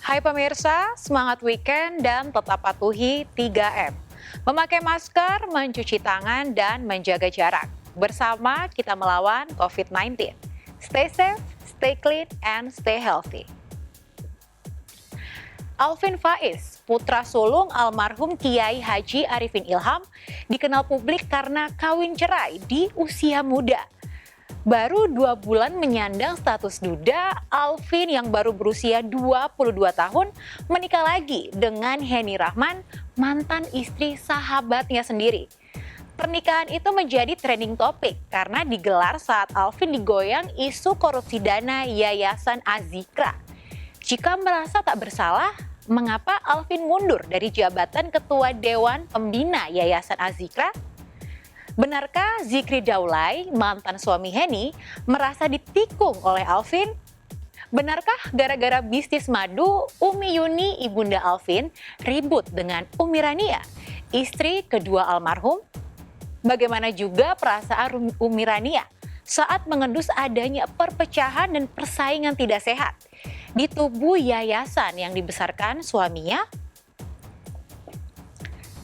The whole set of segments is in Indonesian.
Hai pemirsa, semangat weekend dan tetap patuhi 3M. Memakai masker, mencuci tangan, dan menjaga jarak. Bersama kita melawan COVID-19. Stay safe, stay clean, and stay healthy. Alvin Faiz, putra sulung almarhum Kiai Haji Arifin Ilham, dikenal publik karena kawin cerai di usia muda. Baru 2 bulan menyandang status duda, Alvin yang baru berusia 22 tahun menikah lagi dengan Henny Rahman, mantan istri sahabatnya sendiri. Pernikahan itu menjadi trending topik karena digelar saat Alvin digoyang isu korupsi dana Yayasan Azikra. Jika merasa tak bersalah, mengapa Alvin mundur dari jabatan Ketua Dewan Pembina Yayasan Azikra? Benarkah Zikri Daulay, mantan suami Henny, merasa ditikung oleh Alvin? Benarkah gara-gara bisnis madu, Umi Yuni, ibunda Alvin, ribut dengan Umi Rania, istri kedua almarhum? Bagaimana juga perasaan Umi Rania saat mengendus adanya perpecahan dan persaingan tidak sehat di tubuh yayasan yang dibesarkan suaminya?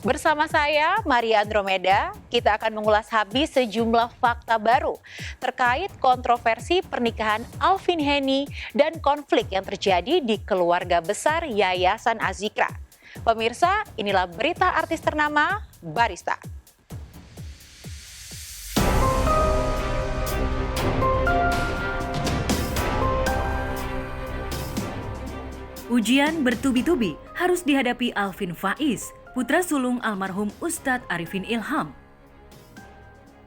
Bersama saya, Maria Andromeda, kita akan mengulas habis sejumlah fakta baru terkait kontroversi pernikahan Alvin Henny dan konflik yang terjadi di keluarga besar Yayasan Azikra. Pemirsa, inilah berita artis ternama, Barista. Ujian bertubi-tubi harus dihadapi Alvin Faiz, putra sulung almarhum Ustadz Arifin Ilham.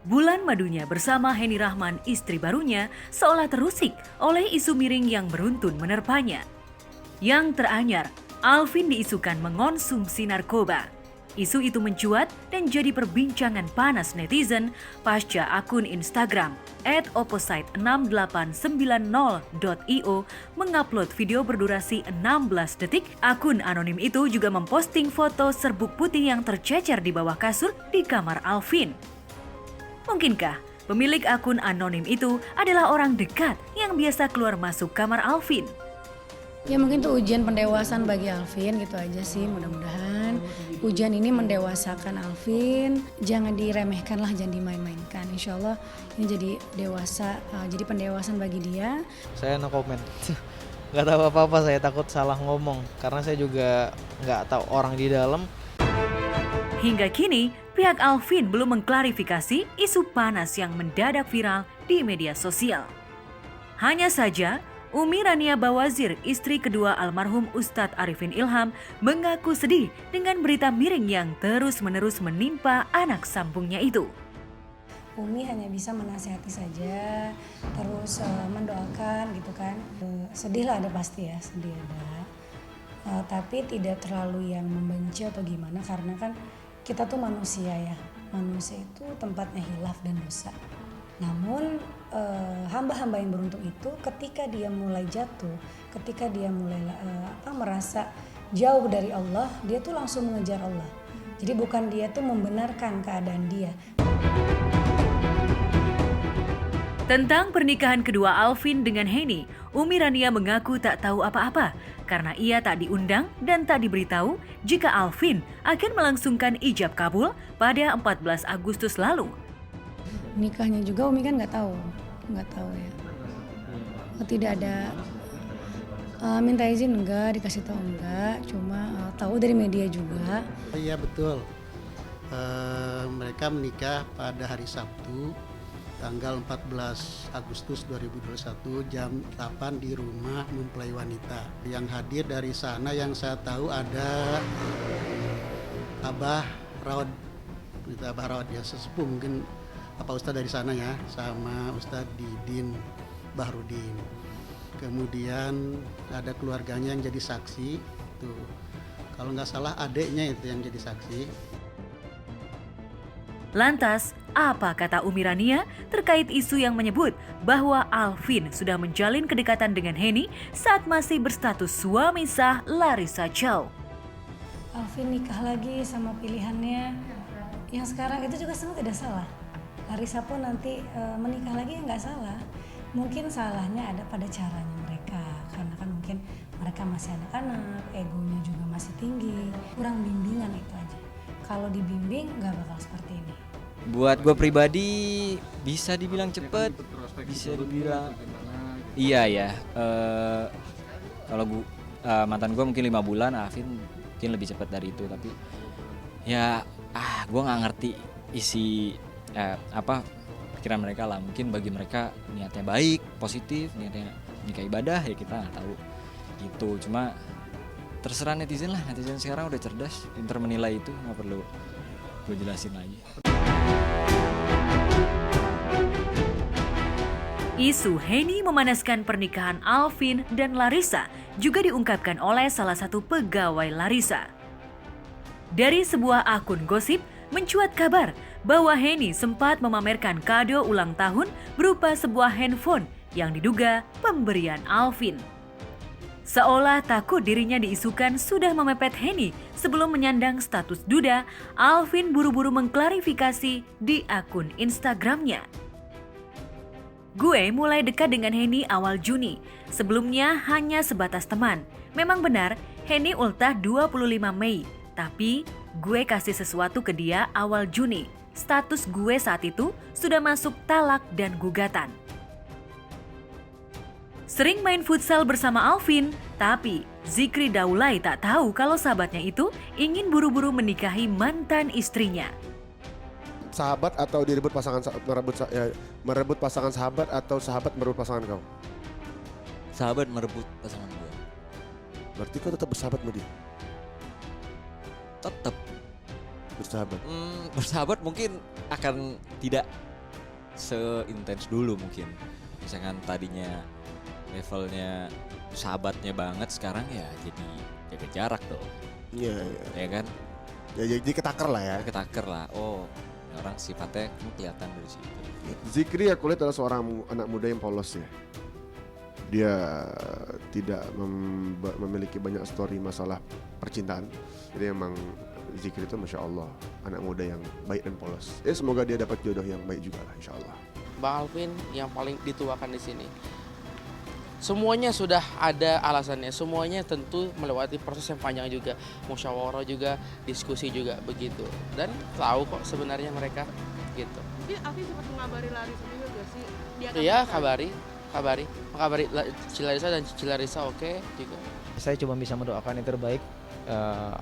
Bulan madunya bersama Henny Rahman, istri barunya, seolah terusik oleh isu miring yang beruntun menerpanya. Yang teranyar, Alvin diisukan mengonsumsi narkoba. Isu itu mencuat dan jadi perbincangan panas netizen pasca akun Instagram @opposite6890.io mengupload video berdurasi 16 detik. Akun anonim itu juga memposting foto serbuk putih yang tercecer di bawah kasur di kamar Alvin. Mungkinkah pemilik akun anonim itu adalah orang dekat yang biasa keluar masuk kamar Alvin? Ya mungkin itu ujian pendewasaan bagi Alvin, gitu aja sih, mudah-mudahan ujian ini mendewasakan Alvin, jangan diremehkan lah, jangan dimain-mainkan. Insya Allah ini jadi dewasa, jadi pendewasaan bagi dia. Saya no comment, nggak tahu apa-apa, saya takut salah ngomong karena saya juga nggak tahu orang di dalam. Hingga kini, pihak Alvin belum mengklarifikasi isu panas yang mendadak viral di media sosial. Hanya saja, Umi Rania Bawazir, istri kedua almarhum Ustadz Arifin Ilham, mengaku sedih dengan berita miring yang terus-menerus menimpa anak sambungnya itu. Umi hanya bisa menasihati saja, terus mendoakan gitu kan. Sedih lah ada pasti ya, sedih ada. Tapi tidak terlalu yang membenci atau gimana, karena kan kita tuh manusia ya. Manusia itu tempatnya hilaf dan dosa. Namun hamba-hamba yang beruntung itu ketika dia mulai jatuh, ketika dia mulai merasa jauh dari Allah, dia tuh langsung mengejar Allah. Jadi bukan dia tuh membenarkan keadaan dia. Tentang pernikahan kedua Alvin dengan Henny, Umi Rania mengaku tak tahu apa-apa karena ia tak diundang dan tak diberitahu jika Alvin akan melangsungkan ijab kabul pada 14 Agustus lalu. Nikahnya juga Umi kan nggak tahu ya. Tidak ada minta izin enggak, dikasih tahu enggak, cuma tahu dari media juga. Iya betul, mereka menikah pada hari Sabtu tanggal 14 Agustus 2021 jam 8 di rumah mempelai wanita. Yang hadir dari sana yang saya tahu ada Abah Rawad ya, sesepuh mungkin apa Ustadz dari sana ya, sama Ustadz Didin Bahrudin. Kemudian ada keluarganya yang jadi saksi tuh. Kalau nggak salah adiknya itu yang jadi saksi. Lantas, apa kata Umi Rania terkait isu yang menyebut bahwa Alvin sudah menjalin kedekatan dengan Henny saat masih berstatus suami sah Larissa Chow? Alvin nikah lagi sama pilihannya yang sekarang itu juga semua tidak salah. Larissa pun nanti menikah lagi nggak salah. Mungkin salahnya ada pada caranya mereka, karena kan mungkin mereka masih anak-anak, egonya juga masih tinggi, kurang bimbingan itu aja. Kalau dibimbing nggak bakal seperti ini. Buat gue pribadi bisa dibilang cepet, bisa dibilang iya ya. Kalau mantan gue mungkin 5 bulan, Alvin mungkin lebih cepat dari itu. Tapi ya gue nggak ngerti isi pikiran mereka lah. Mungkin bagi mereka niatnya baik, positif, niatnya nikah ibadah, ya kita nggak tahu gitu. Cuma terserah netizen lah. Netizen sekarang udah cerdas, pintar menilai itu, nggak perlu gue jelasin lagi. Isu Henny memanaskan pernikahan Alvin dan Larissa juga diungkapkan oleh salah satu pegawai Larissa. Dari sebuah akun gosip mencuat kabar bahwa Henny sempat memamerkan kado ulang tahun berupa sebuah handphone yang diduga pemberian Alvin. Seolah takut dirinya diisukan sudah memepet Henny sebelum menyandang status duda, Alvin buru-buru mengklarifikasi di akun Instagramnya. Gue mulai dekat dengan Henny awal Juni, sebelumnya hanya sebatas teman. Memang benar, Henny ultah 25 Mei, tapi gue kasih sesuatu ke dia awal Juni. Status gue saat itu sudah masuk talak dan gugatan. Sering main futsal bersama Alvin, tapi Zikri Daulay tak tahu kalau sahabatnya itu ingin buru-buru menikahi mantan istrinya. Sahabat atau direbut pasangan, merebut pasangan sahabat atau sahabat merebut pasangan kau? Sahabat merebut pasangan gue. Berarti kau tetap bersahabat sama dia? Tetap Bersahabat? bersahabat mungkin akan tidak seintens dulu mungkin. Misalkan tadinya levelnya sahabatnya banget, sekarang ya jadi jaga jarak dong. Iya. Ya kan? Ya jadi ketaker lah ya. Ketaker lah. Oh, orang sifatnya kelihatan dari situ. Zikri aku lihat adalah seorang anak muda yang polos ya. Dia tidak memiliki banyak story masalah percintaan. Jadi emang Zikri itu Masya Allah anak muda yang baik dan polos. Semoga dia dapat jodoh yang baik juga lah Insya Allah. Bang Alvin yang paling dituakan di sini. Semuanya sudah ada alasannya, semuanya tentu melewati proses yang panjang juga, musyawarah juga, diskusi juga begitu. Dan tahu kok sebenarnya mereka gitu. Tapi Alvin sempat mengabari Larissa juga gak sih? Iya, mengabari Cilarissa dan Cilarissa oke juga. Saya cuma bisa mendoakan yang terbaik,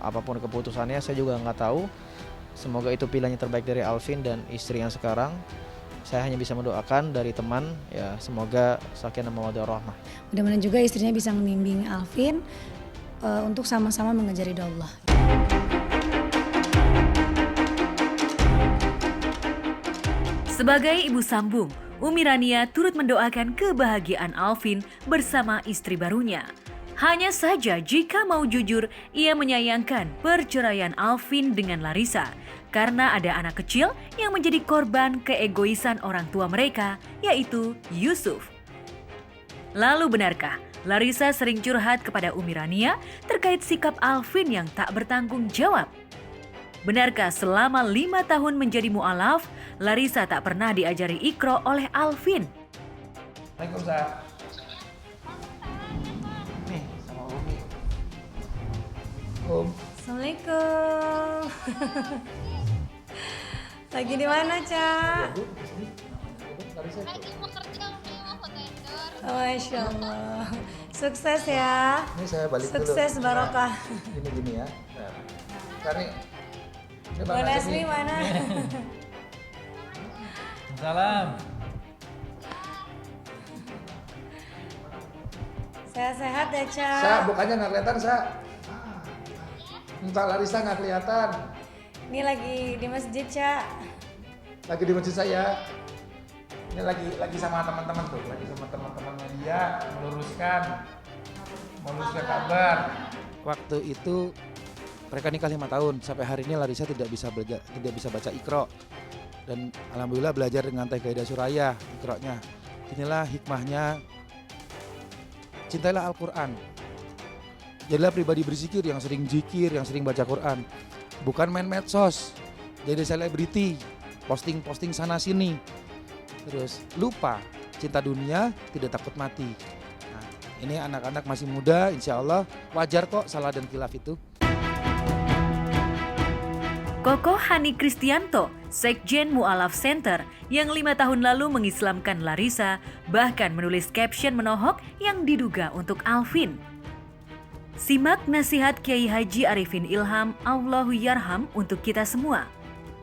apapun keputusannya saya juga nggak tahu. Semoga itu pilihannya terbaik dari Alvin dan istri yang sekarang. Saya hanya bisa mendoakan dari teman, ya semoga sakinah mawaddah rahmah. Mudah-mudahan juga istrinya bisa membimbing Alvin untuk sama-sama mengejar ridha Allah. Sebagai ibu sambung, Umi Rania turut mendoakan kebahagiaan Alvin bersama istri barunya. Hanya saja jika mau jujur, ia menyayangkan perceraian Alvin dengan Larissa karena ada anak kecil yang menjadi korban keegoisan orang tua mereka, yaitu Yusuf. Lalu benarkah Larissa sering curhat kepada Umi Rania terkait sikap Alvin yang tak bertanggung jawab? Benarkah selama 5 tahun menjadi mu'alaf, Larissa tak pernah diajari Iqra oleh Alvin? Waalaikumsalam. Nih, sama Umi. Assalamualaikum. Lagi di mana, Ca? Lagi mau kerja, mau foto endorse. Masya Allah. Sukses ya. Ini saya balik Sukses dulu. barokah. Gini ya. Nah, Kari. Bang Nasmi mana? Salam. Sehat-sehat ya, Ca. Sa, bukannya nggak kelihatan, Sa. Entah Larissa nggak kelihatan. Ini lagi di masjid, Ca. Lagi di masjid saya. Ini lagi sama teman-teman tuh, lagi sama teman-temannya dia meluruskan kabar. Waktu itu mereka nikah 5 tahun, sampai hari ini Larissa tidak bisa baca Iqra. Dan alhamdulillah belajar dengan Teh Gaida Suraya Iqra-nya. Inilah hikmahnya, cintailah Al-Quran. Jadilah pribadi berzikir, yang sering zikir, yang sering baca Quran. Bukan main medsos, jadi selebriti, posting sana sini. Terus lupa cinta dunia, tidak takut mati. Nah, ini anak-anak masih muda, insya Allah wajar kok salah dan khilaf itu. Koko Hani Kristianto, Sekjen Mu'alaf Center yang 5 tahun lalu mengislamkan Larissa, bahkan menulis caption menohok yang diduga untuk Alvin. Simak nasihat Kiai Haji Arifin Ilham, Allahu Yarham untuk kita semua.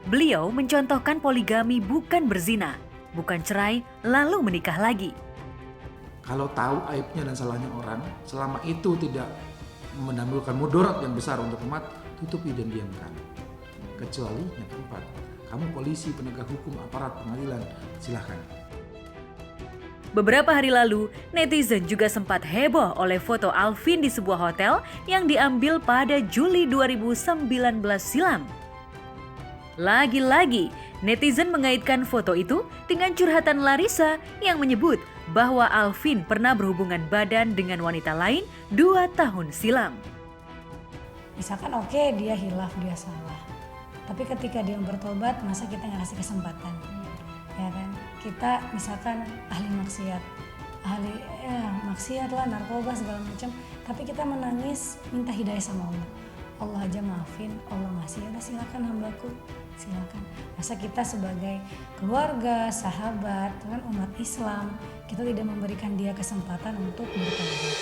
Beliau mencontohkan poligami bukan berzina, bukan cerai lalu menikah lagi. Kalau tahu aibnya dan salahnya orang, selama itu tidak menimbulkan mudarat yang besar untuk umat, tutupi dan diamkan. Kecuali yang keempat, kamu polisi, penegak hukum, aparat pengadilan, silahkan. Beberapa hari lalu, netizen juga sempat heboh oleh foto Alvin di sebuah hotel yang diambil pada Juli 2019 silam. Lagi-lagi, netizen mengaitkan foto itu dengan curhatan Larissa yang menyebut bahwa Alvin pernah berhubungan badan dengan wanita lain 2 tahun silam. Misalkan oke, dia hilaf, dia salah. Tapi ketika dia bertobat, masa kita nggak kasih kesempatan? Ya kan? Kita misalkan ahli maksiat, maksiat lah, narkoba segala macam. Tapi kita menangis, minta hidayah sama Allah. Allah aja maafin, Allah ngasih, ya silakan hambaku, silakan. Masa kita sebagai keluarga, sahabat, kan umat Islam, kita tidak memberikan dia kesempatan untuk bertobat.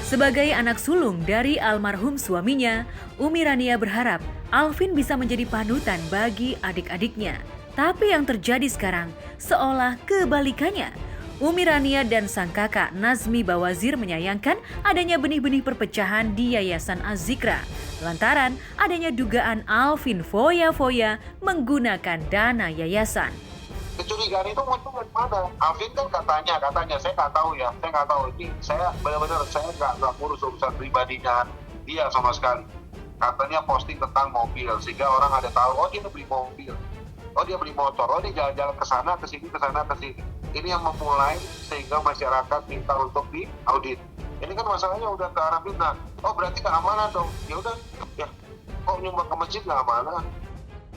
Sebagai anak sulung dari almarhum suaminya, Umi Rania berharap Alvin bisa menjadi panutan bagi adik-adiknya. Tapi yang terjadi sekarang seolah kebalikannya. Umi Rania dan sang kakak Nazmi Bawazir menyayangkan adanya benih-benih perpecahan di Yayasan Az-Zikra lantaran adanya dugaan Alvin foya-foya menggunakan dana yayasan. Kecurigaan itu muncul dari mana? Alvin kan katanya saya nggak tahu ya, saya nggak tahu ini, saya benar-benar saya nggak ngurus urusan pribadinya dia sama sekali. Katanya posting tentang mobil sehingga orang ada tahu, oh dia beli mobil, oh dia beli motor, oh dia jalan-jalan ke sana ke sini ke sana ke sini. Ini yang memulai sehingga masyarakat minta untuk diaudit. Ini kan masalahnya udah ke arah fitnah. Oh berarti nggak amanah dong? Ya udah, ya kok nyumbang ke masjid nggak amanah?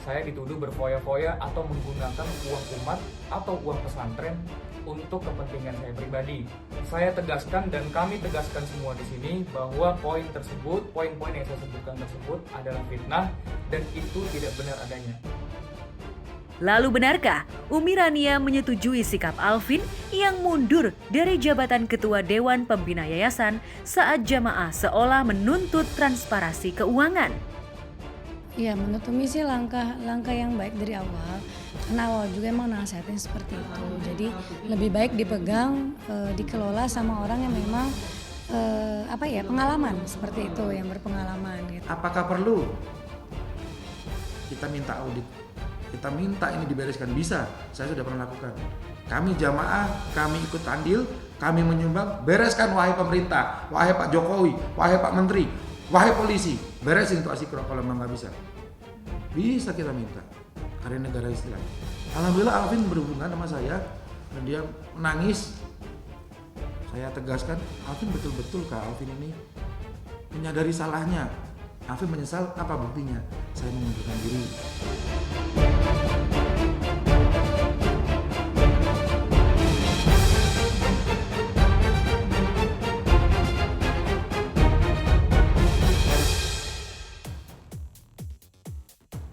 Saya dituduh berfoya-foya atau menggunakan uang umat atau uang pesantren untuk kepentingan saya pribadi. Saya tegaskan dan kami tegaskan semua di sini bahwa poin-poin yang saya sebutkan tersebut adalah fitnah dan itu tidak benar adanya. Lalu benarkah Umi Rania menyetujui sikap Alvin yang mundur dari jabatan Ketua Dewan Pembina Yayasan saat jamaah seolah menuntut transparansi keuangan? Ya, menurut Umi sih langkah yang baik dari awal. Karena awal juga emang nasihatin seperti itu. Jadi lebih baik dipegang, dikelola sama orang yang memang pengalaman seperti itu, yang berpengalaman. Gitu. Apakah perlu kita minta audit? Kita minta ini dibereskan, bisa. Saya sudah pernah lakukan. Kami jamaah, kami ikut andil, kami menyumbang, bereskan wahai pemerintah, wahai Pak Jokowi, wahai Pak Menteri, wahai polisi, beresin untuk Az-Zikra kalau memang nggak bisa. Bisa kita minta, karena negara Islam. Alhamdulillah Alvin berhubungan sama saya dan dia menangis. Saya tegaskan, Alvin betul-betul Kak, Alvin ini menyadari salahnya. Alvin menyesal, apa buktinya? Saya mengundurkan diri.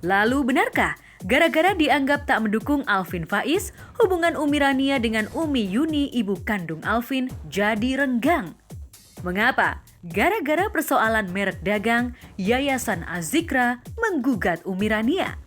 Lalu benarkah gara-gara dianggap tak mendukung Alvin Faiz, hubungan Umi Rania dengan Umi Yuni, ibu kandung Alvin, jadi renggang? Mengapa? Gara-gara persoalan merek dagang, Yayasan Az-Zikra menggugat Umi Rania.